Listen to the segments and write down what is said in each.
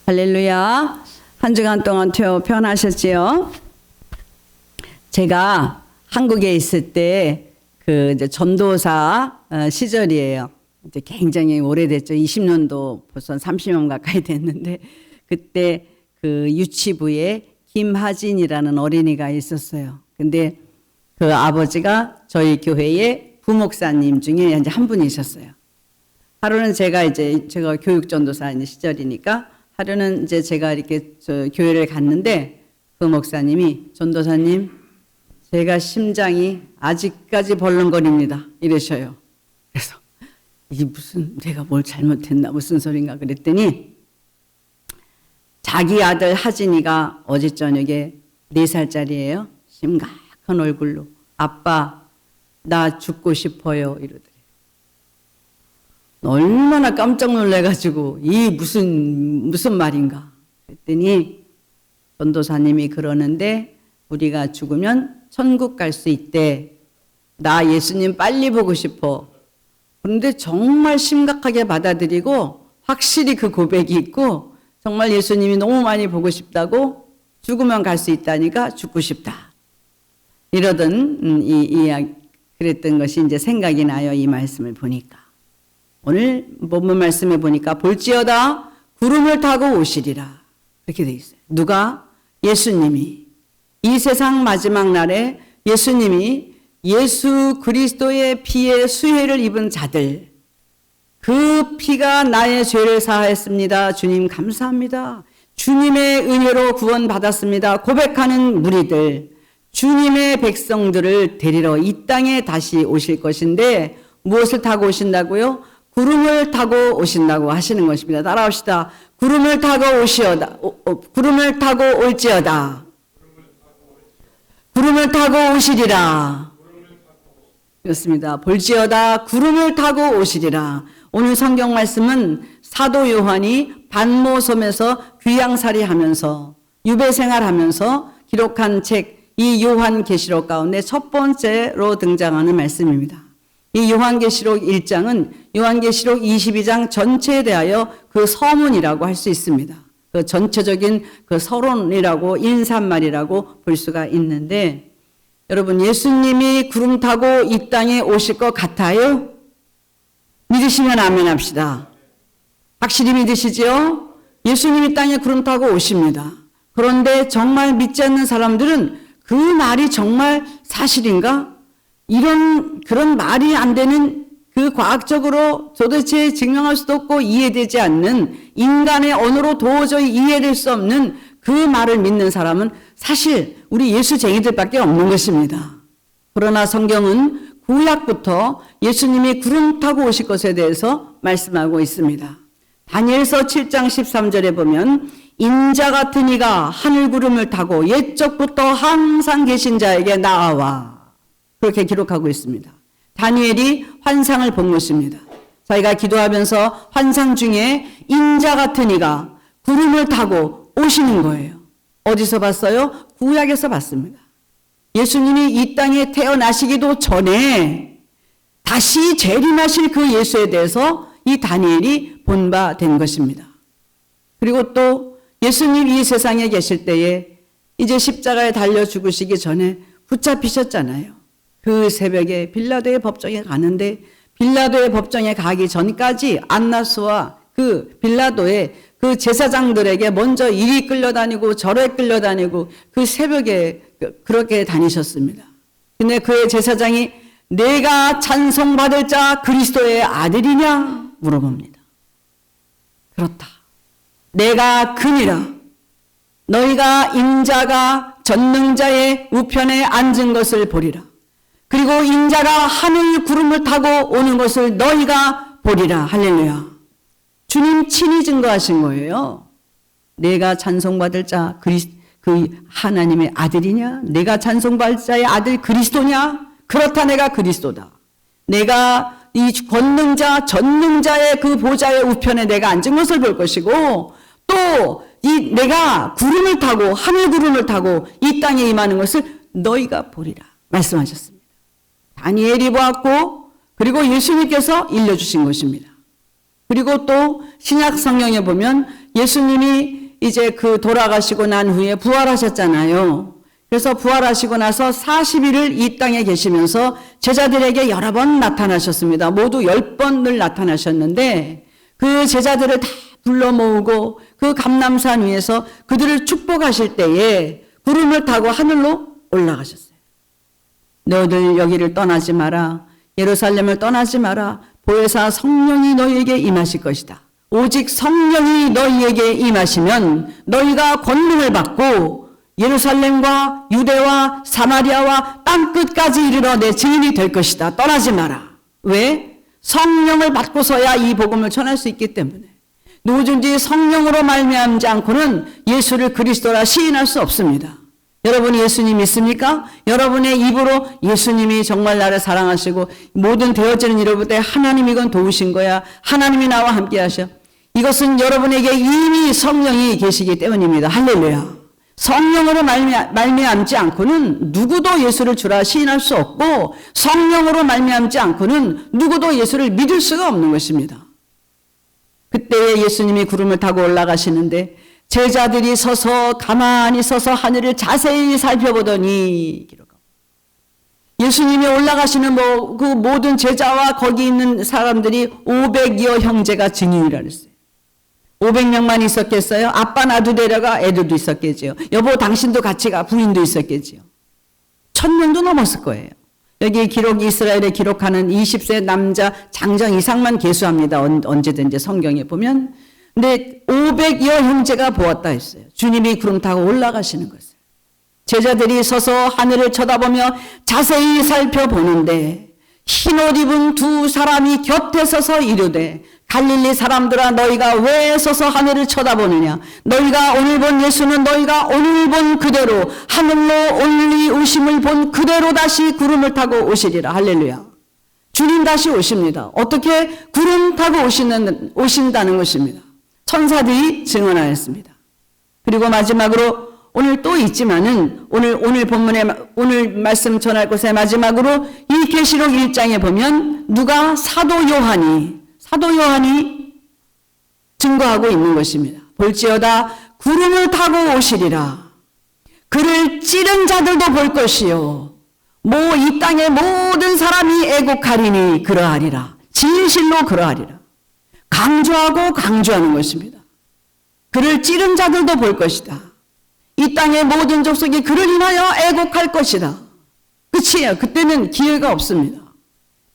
할렐루야. 한 주간 동안 편하셨지요? 제가 한국에 있을 때 이제 전도사 시절이에요. 이제 굉장히 오래됐죠. 20년도 벌써 30년 가까이 됐는데 그때 그 유치부에 김하진이라는 어린이가 있었어요. 근데 그 아버지가 저희 교회의 부목사님 중에 이제 한 분이셨어요. 하루는 제가 교육전도사 시절이니까 하루는 이제 제가 이렇게 교회를 갔는데 그 목사님이 전도사님, 제가 심장이 아직까지 벌렁거립니다. 이러셔요. 그래서 이게 무슨 내가 뭘 잘못했나 무슨 소린가 그랬더니 자기 아들 하진이가 어제 저녁에 4살짜리예요. 심각한 얼굴로 아빠 나 죽고 싶어요 이러더래요. 얼마나 깜짝 놀래가지고 이 무슨 말인가 그랬더니 전도사님이 그러는데 우리가 죽으면 천국 갈 수 있대. 나 예수님 빨리 보고 싶어. 그런데 정말 심각하게 받아들이고 확실히 그 고백이 있고 정말 예수님이 너무 많이 보고 싶다고 죽으면 갈 수 있다니까 죽고 싶다. 이러던 그랬던 것이 이제 생각이 나요. 이 말씀을 보니까. 오늘 본문 말씀에 보니까 볼지어다 구름을 타고 오시리라. 이렇게 돼 있어요. 누가? 예수님이. 이 세상 마지막 날에 예수님이 예수 그리스도의 피에 수혜를 입은 자들, 그 피가 나의 죄를 사하였습니다. 주님 감사합니다. 주님의 은혜로 구원받았습니다. 고백하는 무리들, 주님의 백성들을 데리러 이 땅에 다시 오실 것인데 무엇을 타고 오신다고요? 구름을 타고 오신다고 하시는 것입니다. 따라합시다. 구름을 타고 오시어다. 구름을 타고 올지어다. 구름을 타고 오시리라. 그렇습니다. 볼지어다 구름을 타고 오시리라. 오늘 성경 말씀은 사도 요한이 반모섬에서 귀양살이 하면서 유배 생활하면서 기록한 책 이 요한계시록 가운데 첫 번째로 등장하는 말씀입니다. 이 요한계시록 1장은 요한계시록 22장 전체에 대하여 그 서문이라고 할 수 있습니다. 그 전체적인 그 서론이라고 인사말이라고 볼 수가 있는데 여러분 예수님이 구름 타고 이 땅에 오실 것 같아요? 믿으시면 아멘 합시다. 확실히 믿으시죠? 예수님이 땅에 구름 타고 오십니다. 그런데 정말 믿지 않는 사람들은 그 말이 정말 사실인가? 그런 말이 안 되는 그 과학적으로 도대체 증명할 수도 없고 이해되지 않는 인간의 언어로 도저히 이해될 수 없는 그 말을 믿는 사람은 사실 우리 예수쟁이들밖에 없는 것입니다. 그러나 성경은 구약부터 예수님이 구름 타고 오실 것에 대해서 말씀하고 있습니다. 다니엘서 7장 13절에 보면 인자 같은 이가 하늘 구름을 타고 옛적부터 항상 계신 자에게 나아와 그렇게 기록하고 있습니다. 다니엘이 환상을 본 것입니다. 자기가 기도하면서 환상 중에 인자 같은 이가 구름을 타고 오시는 거예요. 어디서 봤어요? 구약에서 봤습니다. 예수님이 이 땅에 태어나시기도 전에 다시 재림하실 그 예수에 대해서 이 다니엘이 본 바 된 것입니다. 그리고 또 예수님 이 세상에 계실 때에 이제 십자가에 달려 죽으시기 전에 붙잡히셨잖아요. 그 새벽에 빌라도의 법정에 가는데 빌라도의 법정에 가기 전까지 안나스와 그 빌라도의 그 제사장들에게 먼저 이리 끌려다니고 저리 끌려다니고 그 새벽에 그렇게 다니셨습니다. 근데 그의 제사장이 내가 찬송받을 자 그리스도의 아들이냐 물어봅니다. 그렇다. 내가 그니라. 너희가 인자가 전능자의 우편에 앉은 것을 보리라. 그리고 인자가 하늘 구름을 타고 오는 것을 너희가 보리라. 할렐루야. 주님 친히 증거하신 거예요. 내가 찬송받을 자 그 하나님의 아들이냐? 내가 찬송받을 자의 아들 그리스도냐? 그렇다. 내가 그리스도다. 내가 이 권능자 전능자의 그 보좌의 우편에 내가 앉은 것을 볼 것이고 또 내가 구름을 타고 하늘 구름을 타고 이 땅에 임하는 것을 너희가 보리라 말씀하셨습니다. 다니엘이 보았고 그리고 예수님께서 일러주신 것입니다. 그리고 또 신약 성경에 보면 예수님이 이제 그 돌아가시고 난 후에 부활하셨잖아요. 그래서 부활하시고 나서 40일을 이 땅에 계시면서 제자들에게 여러 번 나타나셨습니다. 모두 10번을 나타나셨는데 그 제자들을 다 불러 모으고 그 감람산 위에서 그들을 축복하실 때에 구름을 타고 하늘로 올라가셨어요. 너희들 여기를 떠나지 마라. 예루살렘을 떠나지 마라. 보혜사 성령이 너희에게 임하실 것이다. 오직 성령이 너희에게 임하시면 너희가 권능을 받고 예루살렘과 유대와 사마리아와 땅끝까지 이르러 내 증인이 될 것이다. 떠나지 마라. 왜? 성령을 받고서야 이 복음을 전할 수 있기 때문에. 누구든지 성령으로 말미암지 않고는 예수를 그리스도라 시인할 수 없습니다. 여러분이 예수님 믿습니까? 여러분의 입으로 예수님이 정말 나를 사랑하시고 모든 되어지는 일을 볼 때 하나님이 이건 도우신 거야. 하나님이 나와 함께 하셔. 이것은 여러분에게 이미 성령이 계시기 때문입니다. 할렐루야. 성령으로 말미암지 않고는 누구도 예수를 주라 시인할 수 없고 성령으로 말미암지 않고는 누구도 예수를 믿을 수가 없는 것입니다. 그때에 예수님이 구름을 타고 올라가시는데 제자들이 가만히 서서 하늘을 자세히 살펴보더니 예수님이 올라가시는 그 모든 제자와 거기 있는 사람들이 500여 형제가 증인이라 그랬어요. 500명만 있었겠어요? 아빠 나도 데려가 애들도 있었겠지요. 여보 당신도 같이 가 부인도 있었겠지요. 1000명도 넘었을 거예요. 여기 이스라엘에 기록하는 20세 남자 장정 이상만 계수합니다. 언제든지 성경에 보면. 근데 500여 형제가 보았다 했어요. 주님이 구름 타고 올라가시는 것을. 제자들이 서서 하늘을 쳐다보며 자세히 살펴보는데 흰옷 입은 두 사람이 곁에 서서 이르되 갈릴리 사람들아 너희가 왜 서서 하늘을 쳐다보느냐. 너희가 오늘 본 예수는 너희가 오늘 본 그대로 하늘로 올리우심을 본 그대로 다시 구름을 타고 오시리라. 할렐루야. 주님 다시 오십니다. 어떻게? 구름 타고 오신다는 것입니다. 천사들이 증언하였습니다. 그리고 마지막으로 오늘 또 있지만은 오늘 본문에 오늘 말씀 전할 곳에 마지막으로 이 계시록 1장에 보면 누가 사도 요한이 증거하고 있는 것입니다. 볼지어다 구름을 타고 오시리라. 그를 찌른 자들도 볼 것이요 이 땅의 모든 사람이 애곡하리니 그러하리라. 진실로 그러하리라. 강조하는 것입니다. 그를 찌른 자들도 볼 것이다. 이 땅의 모든 족속이 그를 인하여 애곡할 것이다. 끝이에요. 그때는 기회가 없습니다.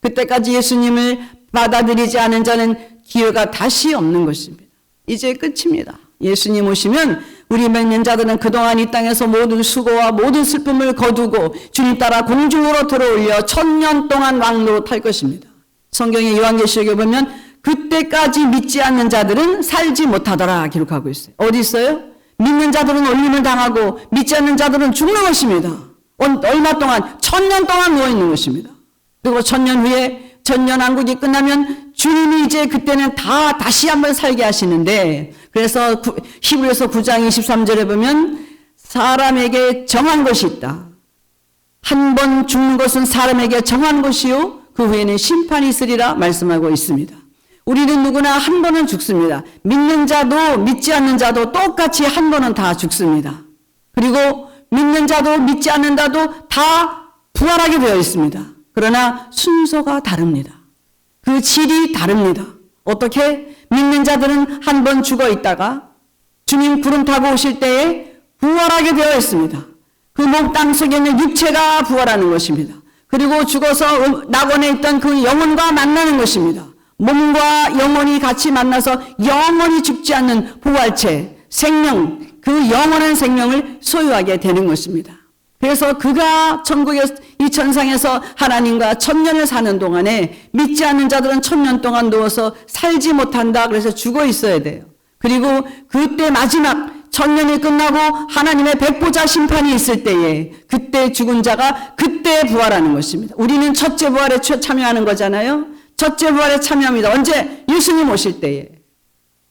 그때까지 예수님을 받아들이지 않은 자는 기회가 다시 없는 것입니다. 이제 끝입니다. 예수님 오시면 우리 믿는 자들은 그동안 이 땅에서 모든 수고와 모든 슬픔을 거두고 주님 따라 공중으로 들어올려 1000년 동안 왕노로 탈 것입니다. 성경의 요한계시록에 보면 그때까지 믿지 않는 자들은 살지 못하더라 기록하고 있어요. 어디 있어요? 믿는 자들은 올림을 당하고 믿지 않는 자들은 죽는 것입니다. 얼마 동안? 1000년 동안 누워있는 것입니다. 그리고 1000년 후에 전년왕국이 끝나면 주님이 이제 그때는 다시 한번 살게 하시는데 그래서 히브리서 9장 23절에 보면 사람에게 정한 것이 있다. 한 번 죽는 것은 사람에게 정한 것이요 그 후에는 심판이 있으리라 말씀하고 있습니다. 우리는 누구나 한 번은 죽습니다. 믿는 자도 믿지 않는 자도 똑같이 한 번은 다 죽습니다. 그리고 믿는 자도 믿지 않는 자도 다 부활하게 되어 있습니다. 그러나 순서가 다릅니다. 그 질이 다릅니다. 어떻게? 믿는 자들은 한 번 죽어 있다가 주님 구름 타고 오실 때에 부활하게 되어 있습니다. 그 몸 땅 속에 있는 육체가 부활하는 것입니다. 그리고 죽어서 낙원에 있던 그 영혼과 만나는 것입니다. 몸과 영혼이 같이 만나서 영원히 죽지 않는 부활체, 생명, 그 영원한 생명을 소유하게 되는 것입니다. 그래서 그가 천국의 이 천상에서 하나님과 1000년을 사는 동안에 믿지 않는 자들은 1000년 동안 누워서 살지 못한다. 그래서 죽어 있어야 돼요. 그리고 그때 마지막 1000년이 끝나고 하나님의 백보자 심판이 있을 때에 그때 죽은 자가 그때 부활하는 것입니다. 우리는 첫째 부활에 참여하는 거잖아요. 첫째 부활에 참여합니다. 언제? 예수님 오실 때에.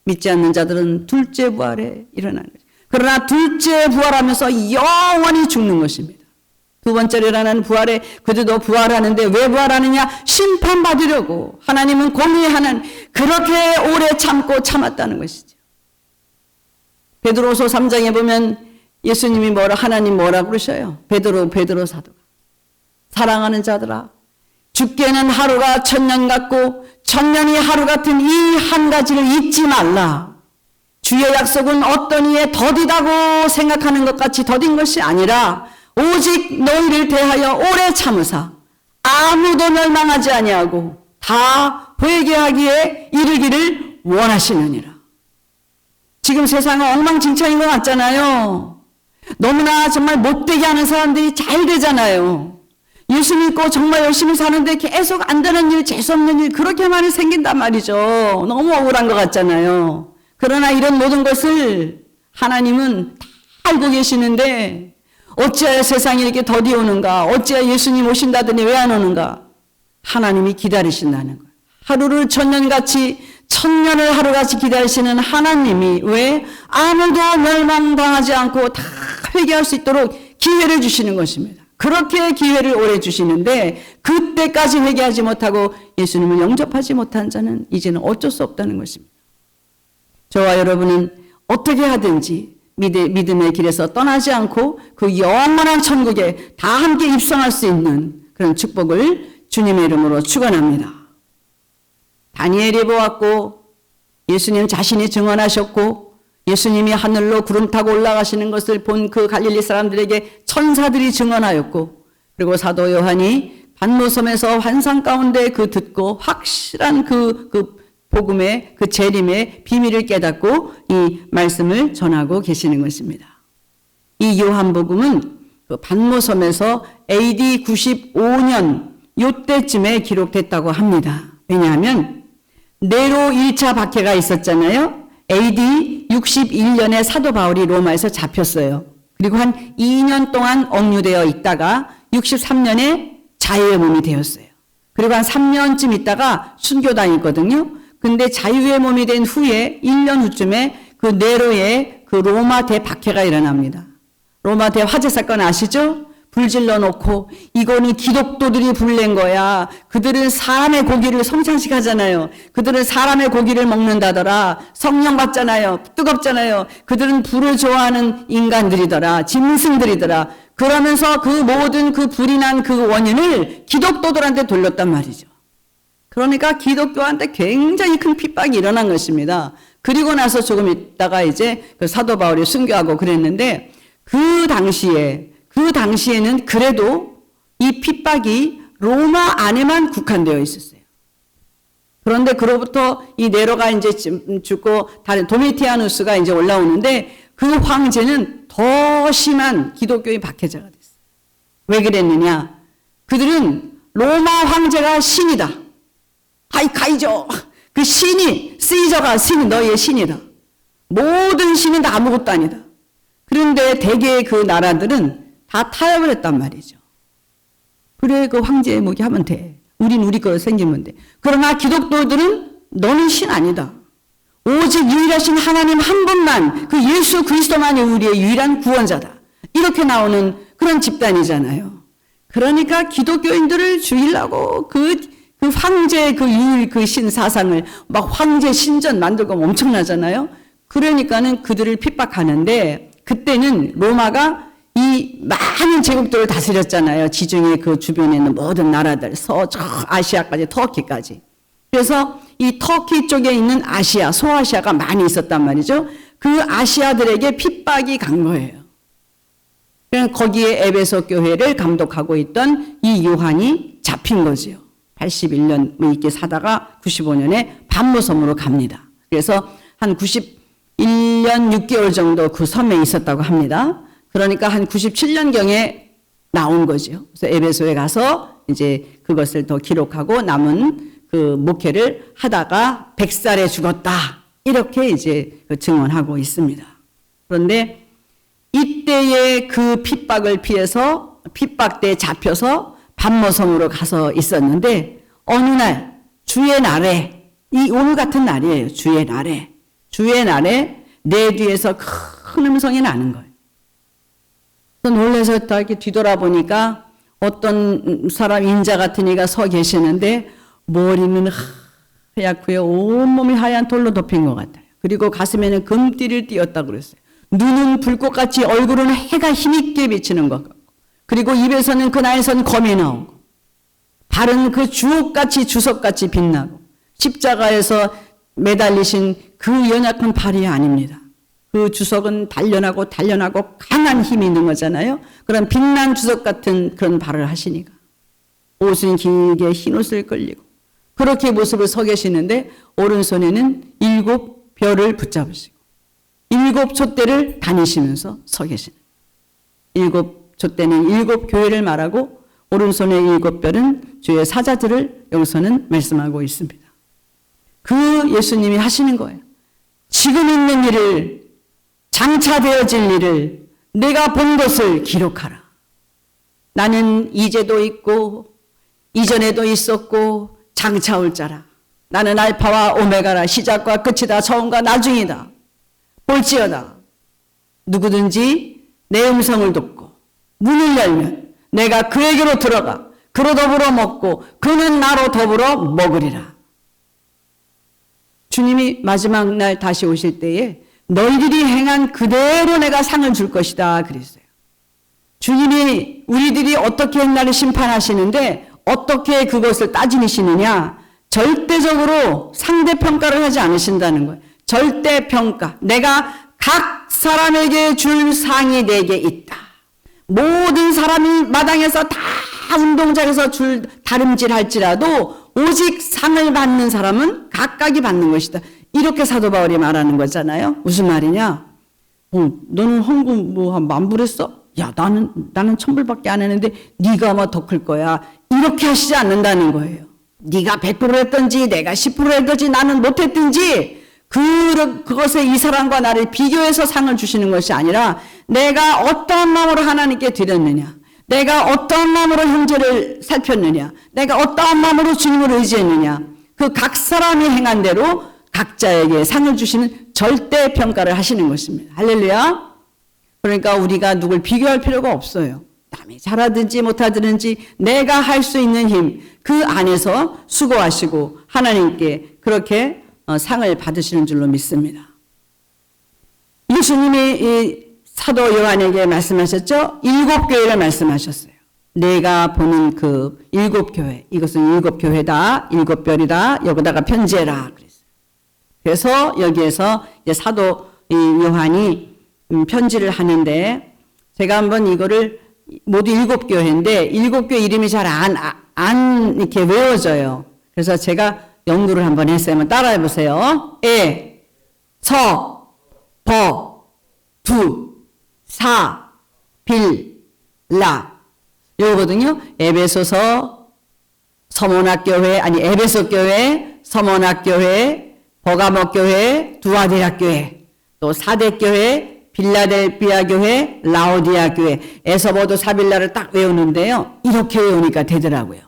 믿지 않는 자들은 둘째 부활에 일어나는 거죠. 그러나 둘째 부활하면서 영원히 죽는 것입니다. 두 번째로 일어나는 부활에 그들도 부활하는데 왜 부활하느냐? 심판받으려고. 하나님은 공의하는 그렇게 오래 참고 참았다는 것이죠. 베드로서 3장에 보면 예수님이 하나님 뭐라 그러셔요? 베드로 사도가. 사랑하는 자들아, 죽게는 하루가 1000년 같고 1000년이 하루 같은 이 한 가지를 잊지 말라. 주의 약속은 어떤 이에 더디다고 생각하는 것 같이 더딘 것이 아니라 오직 너희를 대하여 오래 참으사 아무도 멸망하지 아니하고 다 회개하기에 이르기를 원하시느니라. 지금 세상은 엉망진창인 것 같잖아요. 너무나 정말 못되게 하는 사람들이 잘 되잖아요. 예수 믿고 정말 열심히 사는데 계속 안 되는 일, 재수없는 일 그렇게 많이 생긴단 말이죠. 너무 억울한 것 같잖아요. 그러나 이런 모든 것을 하나님은 다 알고 계시는데 어찌하여 세상이 이렇게 더디 오는가? 어찌하여 예수님 오신다더니 왜 안 오는가? 하나님이 기다리신다는 거예요. 하루를 1000년같이 1000년을 하루같이 기다리시는 하나님이 왜 아무도 멸망당하지 않고 다 회개할 수 있도록 기회를 주시는 것입니다. 그렇게 기회를 오래 주시는데 그때까지 회개하지 못하고 예수님을 영접하지 못한 자는 이제는 어쩔 수 없다는 것입니다. 저와 여러분은 어떻게 하든지 믿음의 길에서 떠나지 않고 그 영원한 천국에 다 함께 입성할 수 있는 그런 축복을 주님의 이름으로 축원합니다. 다니엘이 보았고 예수님 자신이 증언하셨고 예수님이 하늘로 구름 타고 올라가시는 것을 본 그 갈릴리 사람들에게 천사들이 증언하였고 그리고 사도 요한이 반모섬에서 환상 가운데 듣고 확실한 그 복음의 그 재림의 비밀을 깨닫고 이 말씀을 전하고 계시는 것입니다. 이 요한복음은 그 반모섬에서 AD 95년 요때쯤에 기록됐다고 합니다. 왜냐하면 네로 1차 박해가 있었잖아요. AD 61년에 사도 바울이 로마에서 잡혔어요. 그리고 한 2년 동안 억류되어 있다가 63년에 자유의 몸이 되었어요. 그리고 한 3년쯤 있다가 순교당했거든요. 근데 자유의 몸이 된 후에 1년 후쯤에 그 네로의 그 로마 대박해가 일어납니다. 로마 대화재 사건 아시죠? 불질러 놓고 이거는 기독도들이 불낸 거야. 그들은 사람의 고기를 성찬식 하잖아요. 그들은 사람의 고기를 먹는다더라. 성령 받잖아요. 뜨겁잖아요. 그들은 불을 좋아하는 인간들이더라. 짐승들이더라. 그러면서 그 모든 그 불이 난 그 원인을 기독도들한테 돌렸단 말이죠. 그러니까 기독교한테 굉장히 큰 핍박이 일어난 것입니다. 그리고 나서 조금 있다가 이제 그 사도 바울이 순교하고 그랬는데 그 당시에는 그래도 이 핍박이 로마 안에만 국한되어 있었어요. 그런데 그로부터 이 네로가 이제 죽고 다른 도미티아누스가 이제 올라오는데 그 황제는 더 심한 기독교의 박해자가 됐어요. 왜 그랬느냐? 그들은 로마 황제가 신이다. 가이죠. 그 신이 시저가 너희의 신이다. 모든 신은 다 아무것도 아니다. 그런데 대개의 그 나라들은 다 타협을 했단 말이죠. 그래 그 황제의 목이 하면 돼. 우린 우리 거로 생기면 돼. 그러나 기독교들은 너는 신 아니다. 오직 유일하신 하나님 한 분만 그 예수 그리스도만이 우리의 유일한 구원자다. 이렇게 나오는 그런 집단이잖아요. 그러니까 기독교인들을 죽이려고 그 황제 그 신 사상을 막 황제 신전 만들고 엄청나잖아요. 그러니까는 그들을 핍박하는데 그때는 로마가 이 많은 제국들을 다스렸잖아요. 지중해 그 주변에 있는 모든 나라들, 아시아까지 터키까지. 그래서 이 터키 쪽에 있는 아시아, 소아시아가 많이 있었단 말이죠. 그 아시아들에게 핍박이 간 거예요. 거기에 에베소 교회를 감독하고 있던 이 요한이 잡힌 거죠. 81년 뭐 이렇게 사다가 95년에 반모섬으로 갑니다. 그래서 한 91년 6개월 정도 그 섬에 있었다고 합니다. 그러니까 한 97년경에 나온 거죠. 그래서 에베소에 가서 이제 그것을 더 기록하고 남은 그 목회를 하다가 100살에 죽었다. 이렇게 이제 증언하고 있습니다. 그런데 이때의 그 핍박을 피해서 핍박대에 잡혀서 반모섬으로 가서 있었는데 어느 날 주의 날에 이 오늘 같은 날이에요. 주의 날에 내 뒤에서 큰 음성이 나는 거예요. 놀라서 딱 이렇게 뒤돌아보니까 어떤 사람 인자 같은 이가 서 계시는데 머리는 하얗고요. 온몸이 하얀 돌로 덮인 것 같아요. 그리고 가슴에는 금띠를 띄었다고 그랬어요. 눈은 불꽃같이 얼굴은 해가 힘있게 비치는 것 같고 그리고 입에서는 그 나에서는 검이 나오고 발은 그 주옥같이 주석같이 빛나고 십자가에서 매달리신 그 연약한 발이 아닙니다. 그 주석은 단련하고 강한 힘이 있는 거잖아요. 그런 빛난 주석 같은 그런 발을 하시니까 옷은 길게 흰 옷을 끌리고 그렇게 모습을 서 계시는데 오른손에는 7별을 붙잡으시고 7촛대를 다니시면서 서 계시는 7촛대는 7교회를 말하고 오른손의 7별은 주의 사자들을 여기서는 말씀하고 있습니다. 그 예수님이 하시는 거예요. 지금 있는 일을 장차 되어질 일을 내가 본 것을 기록하라. 나는 이제도 있고 이전에도 있었고 장차 올 자라. 나는 알파와 오메가라. 시작과 끝이다. 처음과 나중이다. 볼지어다. 누구든지 내 음성을 듣고 문을 열면 내가 그에게로 들어가 그로 더불어 먹고 그는 나로 더불어 먹으리라. 주님이 마지막 날 다시 오실 때에 너희들이 행한 그대로 내가 상을 줄 것이다 그랬어요. 주님이 우리들이 어떻게 했나를 심판하시는데 어떻게 그것을 따지시느냐? 절대적으로 상대평가를 하지 않으신다는 거예요. 절대평가. 내가 각 사람에게 줄 상이 내게 있다. 모든 사람이 마당에서 다 운동장에서 줄 다름질 할지라도 오직 상을 받는 사람은 각각이 받는 것이다. 이렇게 사도 바울이 말하는 거잖아요. 무슨 말이냐? 너는 헌금 뭐 한 10,000불 했어? 야, 나는 1,000불밖에 안 했는데 네가 아마 더 클 거야. 이렇게 하시지 않는다는 거예요. 네가 100% 했든지 내가 10% 했든지 나는 못했든지 그것에 이 사람과 나를 비교해서 상을 주시는 것이 아니라 내가 어떠한 마음으로 하나님께 드렸느냐, 내가 어떠한 마음으로 형제를 살폈느냐, 내가 어떠한 마음으로 주님을 의지했느냐, 그 각 사람이 행한 대로 각자에게 상을 주시는 절대 평가를 하시는 것입니다. 할렐루야. 그러니까 우리가 누굴 비교할 필요가 없어요. 남이 잘하든지 못하든지 내가 할 수 있는 힘, 그 안에서 수고하시고 하나님께 그렇게 상을 받으시는 줄로 믿습니다. 예수님이 이 사도 요한에게 말씀하셨죠? 7교회를 말씀하셨어요. 내가 보는 그 7교회, 이것은 7교회다, 7별이다, 여기다가 편지해라 그랬어요. 그래서 여기에서 이제 사도 요한이 편지를 하는데 제가 한번 이거를 모두 7교회인데 7교회 이름이 잘 안 이렇게 외워져요. 그래서 제가 연구를 한번 했어요. 한번 따라해 보세요. 에, 서, 버, 두, 사, 빌, 라. 요거거든요. 에베소서, 서문학교회, 아니 에베소교회, 서문학교회, 버가모교회, 두아디라교회, 또 사대교회, 빌라델비아 교회, 라오디아 교회, 에서보도 사빌라를 딱 외우는데요. 이렇게 외우니까 되더라고요.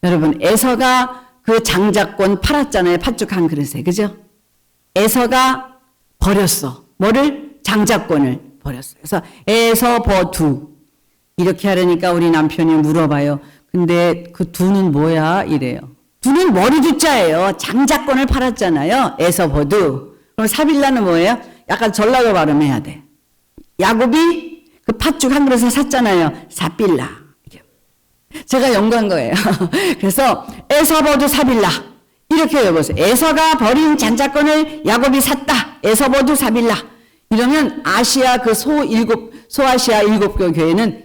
여러분, 에서가 그 장자권 팔았잖아요. 팥죽 한 그릇에. 그죠? 에서가 버렸어. 뭐를? 장자권을 버렸어요. 그래서 에서버두. 이렇게 하려니까 우리 남편이 물어봐요. 근데 그 두는 뭐야? 이래요. 두는 머리 두자예요. 장자권을 팔았잖아요. 에서버두. 그럼 사빌라는 뭐예요? 약간 전라도 발음해야 돼. 야곱이 그 팥죽 한 그릇에 샀잖아요. 사빌라. 제가 연구한 거예요. 그래서 에서버두 사빌라. 이렇게 외워보세요. 에서가 버린 장자권을 야곱이 샀다. 에서버두 사빌라. 이러면 아시아 그 소아시아 7교회는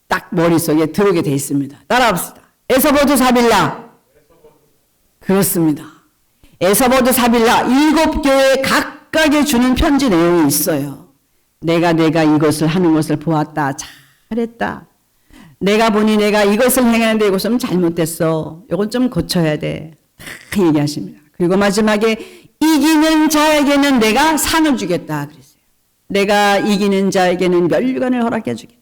딱 머릿속에 들어오게 돼 있습니다. 따라합시다. 에서버두 사빌라. 그렇습니다. 에서버두 사빌라. 7교회 각각에 주는 편지 내용이 있어요. 내가 이것을 하는 것을 보았다. 잘했다. 내가 보니 내가 이것을 행하는데 이것은 잘못됐어. 이건 좀 고쳐야 돼. 다 얘기하십니다. 그리고 마지막에 이기는 자에게는 내가 상을 주겠다 그랬어요. 내가 이기는 자에게는 멸류관을 허락해 주겠다.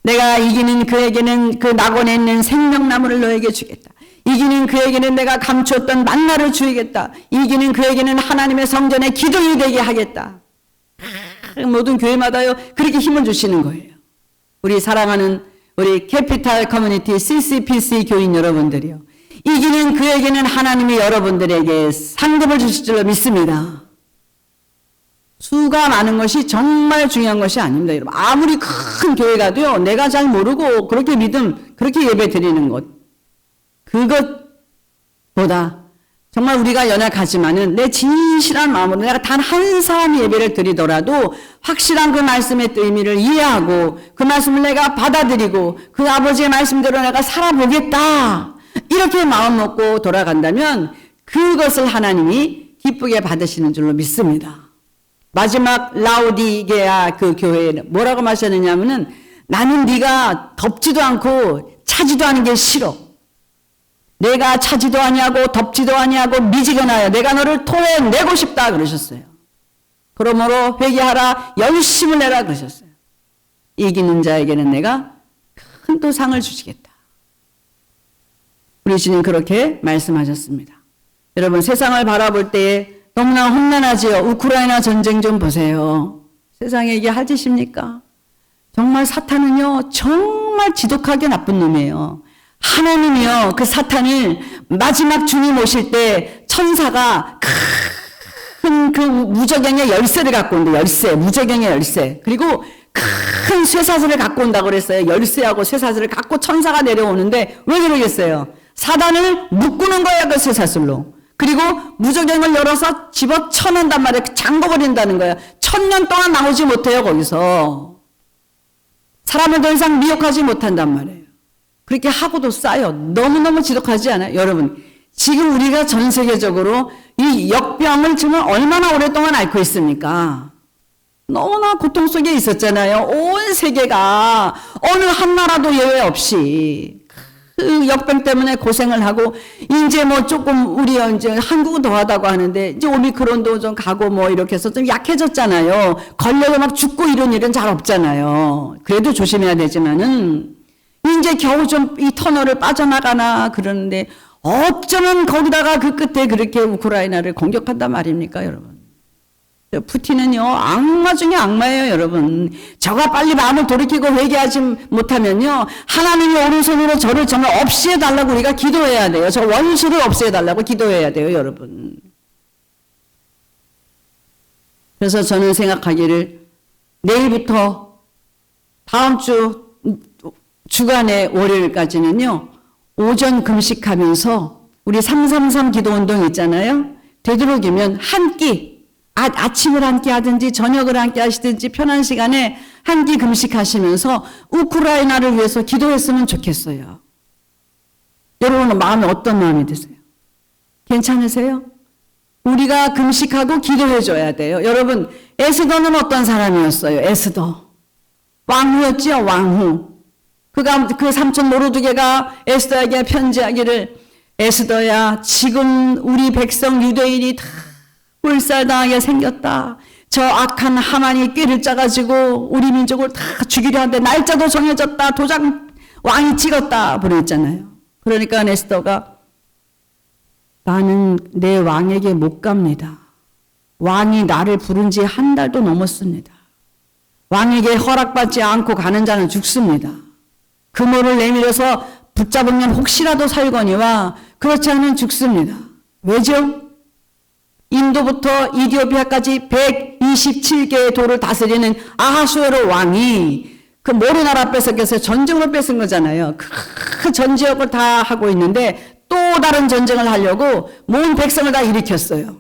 내가 이기는 그에게는 그 낙원에 있는 생명나무를 너에게 주겠다. 이기는 그에게는 내가 감추었던 만나를 주겠다. 이기는 그에게는 하나님의 성전에 기둥이 되게 하겠다. 모든 교회마다요 그렇게 힘을 주시는 거예요. 우리 사랑하는 우리 캐피탈 커뮤니티 CCPC 교인 여러분들이요. 이기는 그에게는 하나님이 여러분들에게 상급을 주실 줄로 믿습니다. 수가 많은 것이 정말 중요한 것이 아닙니다. 여러분. 아무리 큰 교회가 도요, 내가 잘 모르고 그렇게 그렇게 예배 드리는 것. 그것보다 정말 우리가 연약하지만은 내 진실한 마음으로 내가 단 한 사람 예배를 드리더라도 확실한 그 말씀의 의미를 이해하고 그 말씀을 내가 받아들이고 그 아버지의 말씀대로 내가 살아보겠다. 이렇게 마음 먹고 돌아간다면 그것을 하나님이 기쁘게 받으시는 줄로 믿습니다. 마지막 라오디게아 그 교회에는 뭐라고 마셨느냐면은 나는 네가 덥지도 않고 차지도 않은 게 싫어. 내가 차지도 아니하고 덥지도 아니하고 미지근하여 내가 너를 토해내고 싶다 그러셨어요. 그러므로 회개하라 열심을 내라 그러셨어요. 이기는 자에게는 내가 큰 또 상을 주시겠다. 우리 주님 그렇게 말씀하셨습니다. 여러분 세상을 바라볼 때에 너무나 험난하지요. 우크라이나 전쟁 좀 보세요. 세상에 이게 할 짓입니까? 정말 사탄은요 정말 지독하게 나쁜 놈이에요. 하나님이요 그 사탄을 마지막 주님 오실 때 천사가 큰 그 무저갱의 열쇠를 갖고 온대. 열쇠, 무저갱의 열쇠. 그리고 큰 쇠사슬을 갖고 온다고 그랬어요. 열쇠하고 쇠사슬을 갖고 천사가 내려오는데 왜 그러겠어요? 사단을 묶는 거야 그 쇠사슬로. 그리고 무저갱을 열어서 집어쳐낸단 말이에요. 잠궈버린다는 거예요. 1000년 동안 나오지 못해요 거기서. 사람을 더 이상 미혹하지 못한단 말이에요. 그렇게 하고도 싸요. 너무너무 지독하지 않아요? 여러분 지금 우리가 전 세계적으로 이 역병을 정말 얼마나 오랫동안 앓고 있습니까? 너무나 고통 속에 있었잖아요. 온 세계가 어느 한 나라도 예외 없이 그 역병 때문에 고생을 하고 이제 뭐 조금 우리 이제 한국은 더하다고 하는데 이제 오미크론도 좀 가고 뭐 이렇게 해서 좀 약해졌잖아요. 걸려서 막 죽고 이런 일은 잘 없잖아요. 그래도 조심해야 되지만은 이제 겨우 좀 이 터널을 빠져나가나 그러는데 어쩌면 거기다가 그 끝에 그렇게 우크라이나를 공격한단 말입니까 여러분. 푸틴은요 악마 중에 악마예요 여러분. 저가 빨리 마음을 돌이키고 회개하지 못하면요 하나님이 오른손으로 저를 정말 없애달라고 우리가 기도해야 돼요. 저 원수를 없애달라고 기도해야 돼요 여러분. 그래서 저는 생각하기를 내일부터 다음 주 주간의 월요일까지는요 오전 금식하면서 우리 333 기도운동 있잖아요. 되도록이면 한 끼 아침을 한 끼 하든지 저녁을 한 끼 하시든지 편한 시간에 한 끼 금식하시면서 우크라이나를 위해서 기도했으면 좋겠어요. 여러분은 마음에 어떤 마음이 드세요? 괜찮으세요? 우리가 금식하고 기도해 줘야 돼요. 여러분 에스더는 어떤 사람이었어요? 에스더 왕후였지요. 왕후. 그 삼촌 모르드게가 에스더에게 편지하기를 에스더야 지금 우리 백성 유대인이 다 불살당하게 생겼다. 저 악한 하만이 꾀를 짜가지고 우리 민족을 다 죽이려 하는데 날짜도 정해졌다. 도장 왕이 찍었다. 그랬잖아요. 그러니까 에스더가 나는 내 왕에게 못 갑니다. 왕이 나를 부른 지 한 달도 넘었습니다. 왕에게 허락받지 않고 가는 자는 죽습니다. 그모를 내밀어서 붙잡으면 혹시라도 살거니와 그렇지 않으면 죽습니다. 왜죠? 인도부터 이디오피아까지 127개의 도를 다스리는 아하수에로 왕이 그 모르나라 뺏어서 전쟁으로 뺏은 거잖아요. 그 전 지역을 다 하고 있는데 또 다른 전쟁을 하려고 온 백성을 다 일으켰어요.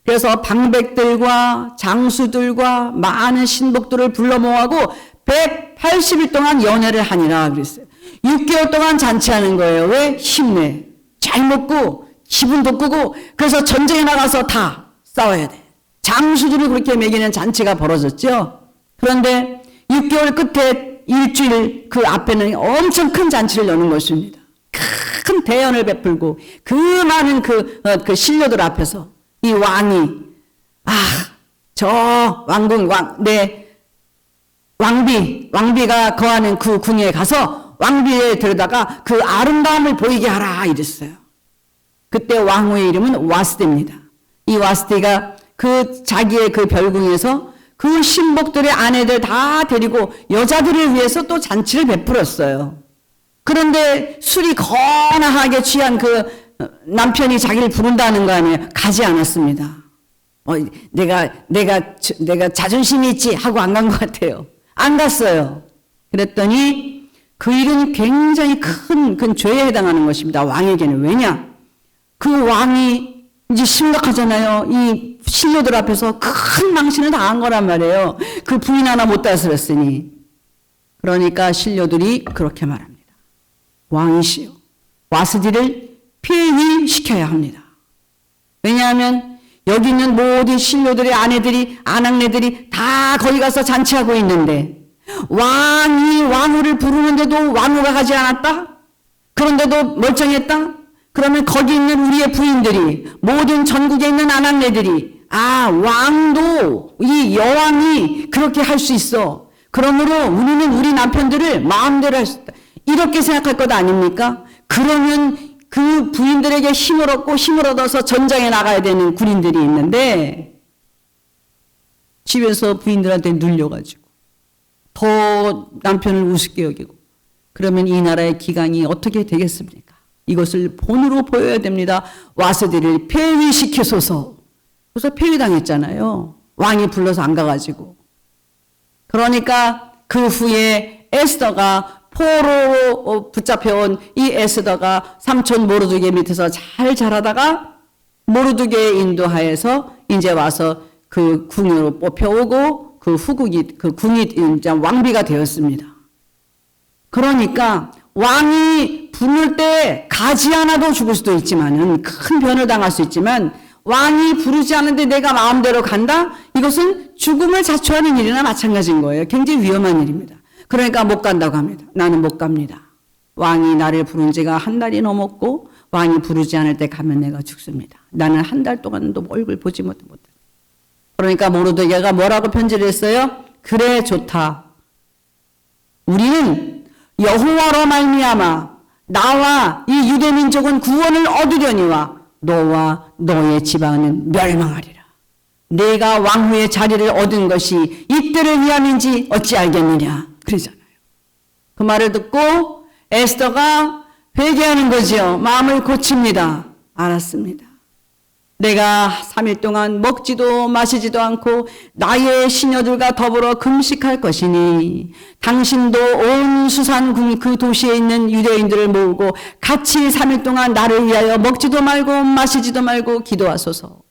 그래서 방백들과 장수들과 많은 신복들을 불러 모아고 180일 동안 연회를 하니라 그랬어요. 6개월 동안 잔치하는 거예요. 왜? 힘내. 잘 먹고 기분도 끄고 그래서 전쟁에 나가서 다 싸워야 돼. 장수들이 그렇게 먹이는 잔치가 벌어졌죠. 그런데 6개월 끝에 일주일 그 앞에는 엄청 큰 잔치를 여는 것입니다. 큰 대연을 베풀고 그 많은 그 신료들 앞에서 이 왕이 저 왕궁 왕비가 거하는 그 궁에 가서 왕비에 들여다가 그 아름다움을 보이게 하라 이랬어요. 그때 왕후의 이름은 와스디입니다. 이 와스디가 그 자기의 그 별궁에서 그 신복들의 아내들 다 데리고 여자들을 위해서 또 잔치를 베풀었어요. 그런데 술이 거나하게 취한 그 남편이 자기를 부른다는 거 아니에요. 가지 않았습니다. 내가 자존심이 있지 하고 안 간 것 같아요. 안 갔어요. 그랬더니 그 일은 굉장히 큰 죄에 해당하는 것입니다. 왕에게는. 왜냐? 그 왕이 이제 심각하잖아요. 이 신료들 앞에서 큰 망신을 당한 거란 말이에요. 그 부인 하나 못 다스렸으니. 그러니까 신료들이 그렇게 말합니다. 왕이시여, 와스디를 폐위시켜야 합니다. 왜냐하면 여기 있는 모든 신료들의 아내들이, 아낙네들이 다 거기 가서 잔치하고 있는데 왕이 왕후를 부르는데도 왕후가 가지 않았다? 그런데도 멀쩡했다? 그러면 거기 있는 우리의 부인들이, 모든 전국에 있는 아낙네들이, 왕도, 이 여왕이 그렇게 할 수 있어. 그러므로 우리는 우리 남편들을 마음대로 할 수 있다. 이렇게 생각할 것 아닙니까? 그러면 그 부인들에게 힘을 얻어서 전장에 나가야 되는 군인들이 있는데, 집에서 부인들한테 눌려가지고, 더 남편을 우습게 여기고, 그러면 이 나라의 기강이 어떻게 되겠습니까? 이것을 본으로 보여야 됩니다. 와스디를 폐위시키소서. 그래서 폐위당했잖아요. 왕이 불러서 안 가가지고. 그러니까 그 후에 에스더가 포로로 붙잡혀온 이 에스더가 삼촌 모르드게 밑에서 잘 자라다가 모르드게의 인도하에서 이제 와서 그 궁으로 뽑혀오고 그 후국이, 그 궁이 이제 왕비가 되었습니다. 그러니까 왕이 부를 때 가지 않아도 죽을 수도 있지만은 큰 변을 당할 수 있지만 왕이 부르지 않는데 내가 마음대로 간다? 이것은 죽음을 자초하는 일이나 마찬가지인 거예요. 굉장히 위험한 일입니다. 그러니까 못 간다고 합니다. 나는 못 갑니다. 왕이 나를 부른 지가 한 달이 넘었고 왕이 부르지 않을 때 가면 내가 죽습니다. 나는 한 달 동안도 얼굴 보지 못해. 그러니까 모르드게가 뭐라고 편지를 했어요? 그래 좋다. 우리는 여호와로 말미암아 나와 이 유대 민족은 구원을 얻으려니와 너와 너의 집안은 멸망하리라. 내가 왕후의 자리를 얻은 것이 이때를 위함인지 어찌 알겠느냐. 그러잖아요. 그 말을 듣고 에스더가 회개하는 거지요. 마음을 고칩니다. 알았습니다. 내가 3일 동안 먹지도 마시지도 않고 나의 시녀들과 더불어 금식할 것이니 당신도 온 수산 그 도시에 있는 유대인들을 모으고 같이 3일 동안 나를 위하여 먹지도 말고 마시지도 말고 기도하소서.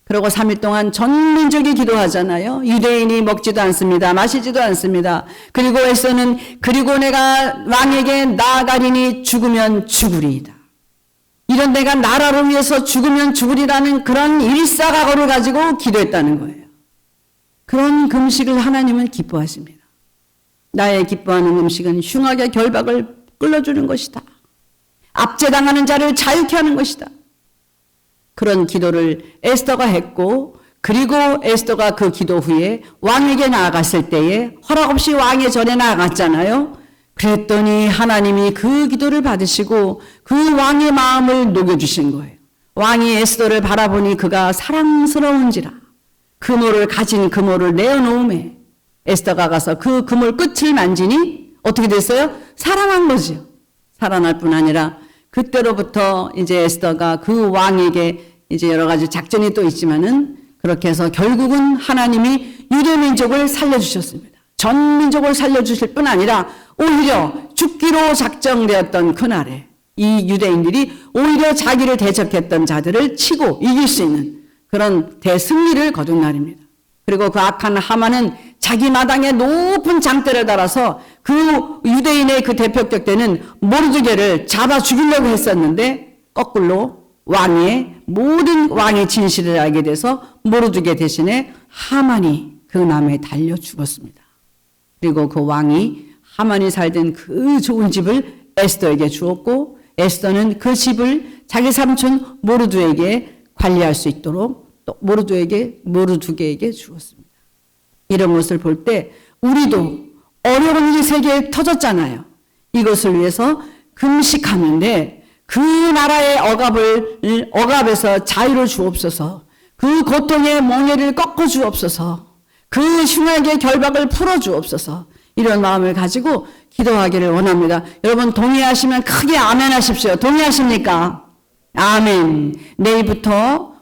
그리고 3일 동안 전 민족이 기도하잖아요. 유대인이 먹지도 않습니다. 마시지도 않습니다. 그리고 에스더는 그리고 내가 왕에게 나아가리니 죽으면 죽으리이다. 이런 내가 나라를 위해서 죽으면 죽으리라는 그런 일사각오를 가지고 기도했다는 거예요. 그런 금식을 하나님은 기뻐하십니다. 나의 기뻐하는 음식은 흉악의 결박을 끌어주는 것이다. 압제당하는 자를 자유케 하는 것이다. 그런 기도를 에스더가 했고, 그리고 에스더가 그 기도 후에 왕에게 나아갔을 때에 허락 없이 왕의 전에 나아갔잖아요. 그랬더니 하나님이 그 기도를 받으시고 그 왕의 마음을 녹여주신 거예요. 왕이 에스더를 바라보니 그가 사랑스러운지라 그모를 가진 그모를 내어놓음에 에스더가 가서 그 그물 끝을 만지니 어떻게 됐어요? 살아난 거죠. 살아날 뿐 아니라 그때로부터 이제 에스더가 그 왕에게 이제 여러 가지 작전이 또 있지만은 그렇게 해서 결국은 하나님이 유대 민족을 살려주셨습니다. 전 민족을 살려주실 뿐 아니라 오히려 죽기로 작정되었던 그날에 이 유대인들이 오히려 자기를 대적했던 자들을 치고 이길 수 있는 그런 대승리를 거둔 날입니다. 그리고 그 악한 하만은 자기 마당에 높은 장대를 달아서 그 유대인의 그 대표격 되는 모르드게를 잡아 죽이려고 했었는데 거꾸로 왕의 모든 왕의 진실을 알게 돼서 모르드게 대신에 하만이 그 나무에 달려 죽었습니다. 그리고 그 왕이 하만이 살던 그 좋은 집을 에스더에게 주었고 에스더는 그 집을 자기 삼촌 모르드에게 관리할 수 있도록 또 모르드게에게 주었습니다. 이런 것을 볼 때 우리도 어려운 일이 세계에 터졌잖아요. 이것을 위해서 금식하는데 그 나라의 억압에서 자유를 주옵소서. 그 고통의 멍에를 꺾어 주옵소서. 그 흉악의 결박을 풀어 주옵소서. 이런 마음을 가지고 기도하기를 원합니다. 여러분 동의하시면 크게 아멘 하십시오. 동의하십니까? 아멘. 내일부터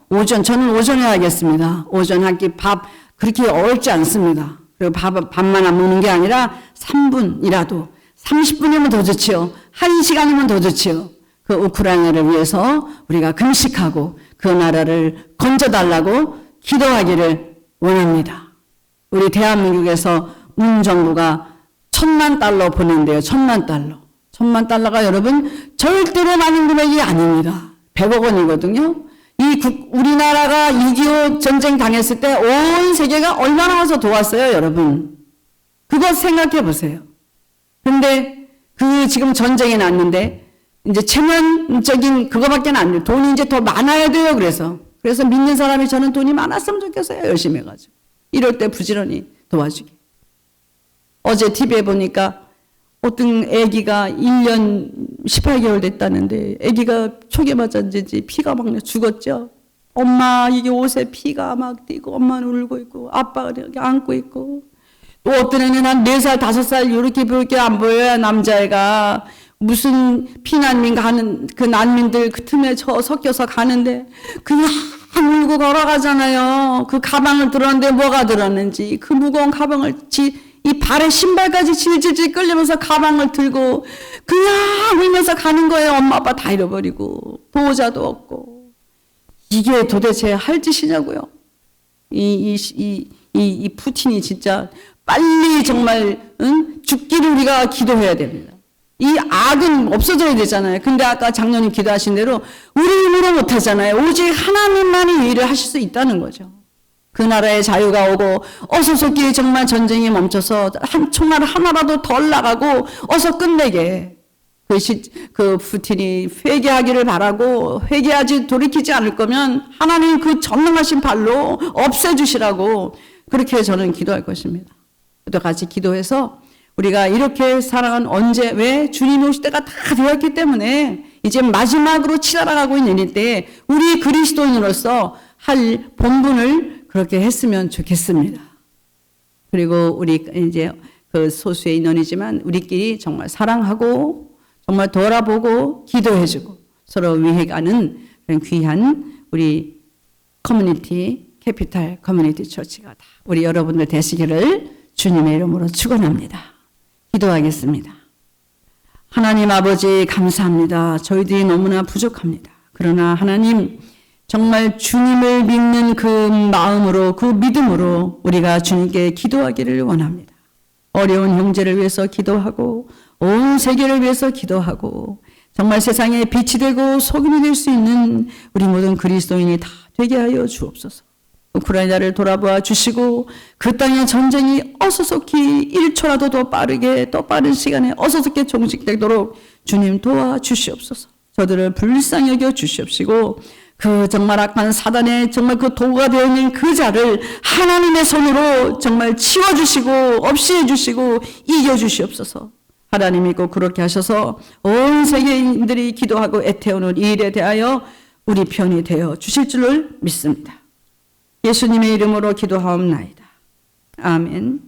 저는 오전에 하겠습니다. 오전 한 끼 밥 그렇게 어렵지 않습니다. 그리고 밥만 안 먹는 게 아니라 3분이라도 30분이면 더 좋지요. 1시간이면 더 좋지요. 그 우크라이나를 위해서 우리가 금식하고 그 나라를 건져달라고 기도하기를 원합니다. 우리 대한민국에서 문 정부가 $10,000,000 보낸대요. $10,000,000. $10,000,000가 여러분 절대로 많은 금액이 아닙니다. 100억 원이거든요. 우리나라가 6.25 전쟁 당했을 때 온 세계가 얼마나 와서 도왔어요, 여러분. 그것 생각해 보세요. 근데 지금 전쟁이 났는데 이제 체면적인 그거밖에 안 돼요. 돈이 이제 더 많아야 돼요. 그래서 믿는 사람이 저는 돈이 많았으면 좋겠어요. 열심히 해가지고. 이럴 때 부지런히 도와주기. 어제 TV에 보니까 어떤 아기가 1년 18개월 됐다는데 아기가 초계 맞았는지 피가 막 죽었죠. 엄마 이게 옷에 피가 막 띠고 엄마는 울고 있고 아빠가 이렇게 안고 있고 또 어떤 애는 한 4살 5살 이렇게 안 보여요. 남자애가 무슨 피난민가 하는 그 난민들 그 틈에 섞여서 가는데 그냥 울고 걸어가잖아요. 그 가방을 들었는데 뭐가 들었는지 그 무거운 가방을 이 발에 신발까지 질질질 끌리면서 가방을 들고 그냥 울면서 가는 거예요. 엄마 아빠 다 잃어버리고 보호자도 없고. 이게 도대체 할 짓이냐고요. 이 푸틴이 진짜 빨리 정말 죽기를 우리가 기도해야 됩니다. 이 악은 없어져야 되잖아요. 근데 아까 장로님 기도하신 대로 우리 힘으로 못하잖아요. 오직 하나님만이 이 일을 하실 수 있다는 거죠. 그 나라에 자유가 오고 어서 속히 정말 전쟁이 멈춰서 총알 하나라도 덜 나가고 어서 끝내게 그 푸틴이 회개하기를 바라고 회개하지 돌이키지 않을 거면 하나님 그 전능하신 발로 없애주시라고 그렇게 저는 기도할 것입니다. 또 같이 기도해서 우리가 이렇게 사랑은 왜 주님이 오실 때가 다 되었기 때문에 이제 마지막으로 치달아가고 있는 이 때에 우리 그리스도인으로서 할 본분을 그렇게 했으면 좋겠습니다. 그리고 우리 이제 그 소수의 인원이지만 우리끼리 정말 사랑하고 정말 돌아보고 기도해주고 서로 위해가는 그런 귀한 우리 커뮤니티 캐피탈 커뮤니티 처치가 다 우리 여러분들 되시기를 주님의 이름으로 축원합니다. 기도하겠습니다. 하나님 아버지 감사합니다. 저희들이 너무나 부족합니다. 그러나 하나님 정말 주님을 믿는 그 마음으로 그 믿음으로 우리가 주님께 기도하기를 원합니다. 어려운 형제를 위해서 기도하고 온 세계를 위해서 기도하고 정말 세상에 빛이 되고 소금이 될 수 있는 우리 모든 그리스도인이 다 되게 하여 주옵소서. 우크라이나를 돌아보아 주시고 그 땅의 전쟁이 어서속히 1초라도 더 빠르게 더 빠른 시간에 어서속히 종식되도록 주님 도와주시옵소서. 저들을 불쌍히 여겨 주시옵시고 그 정말 악한 사단의 정말 그 도구가 되어 있는 그 자를 하나님의 손으로 정말 치워주시고 없이해 주시고 이겨 주시옵소서. 하나님이 꼭 그렇게 하셔서 온 세계인들이 기도하고 애태우는 이 일에 대하여 우리 편이 되어 주실 줄을 믿습니다. 예수님의 이름으로 기도하옵나이다. 아멘.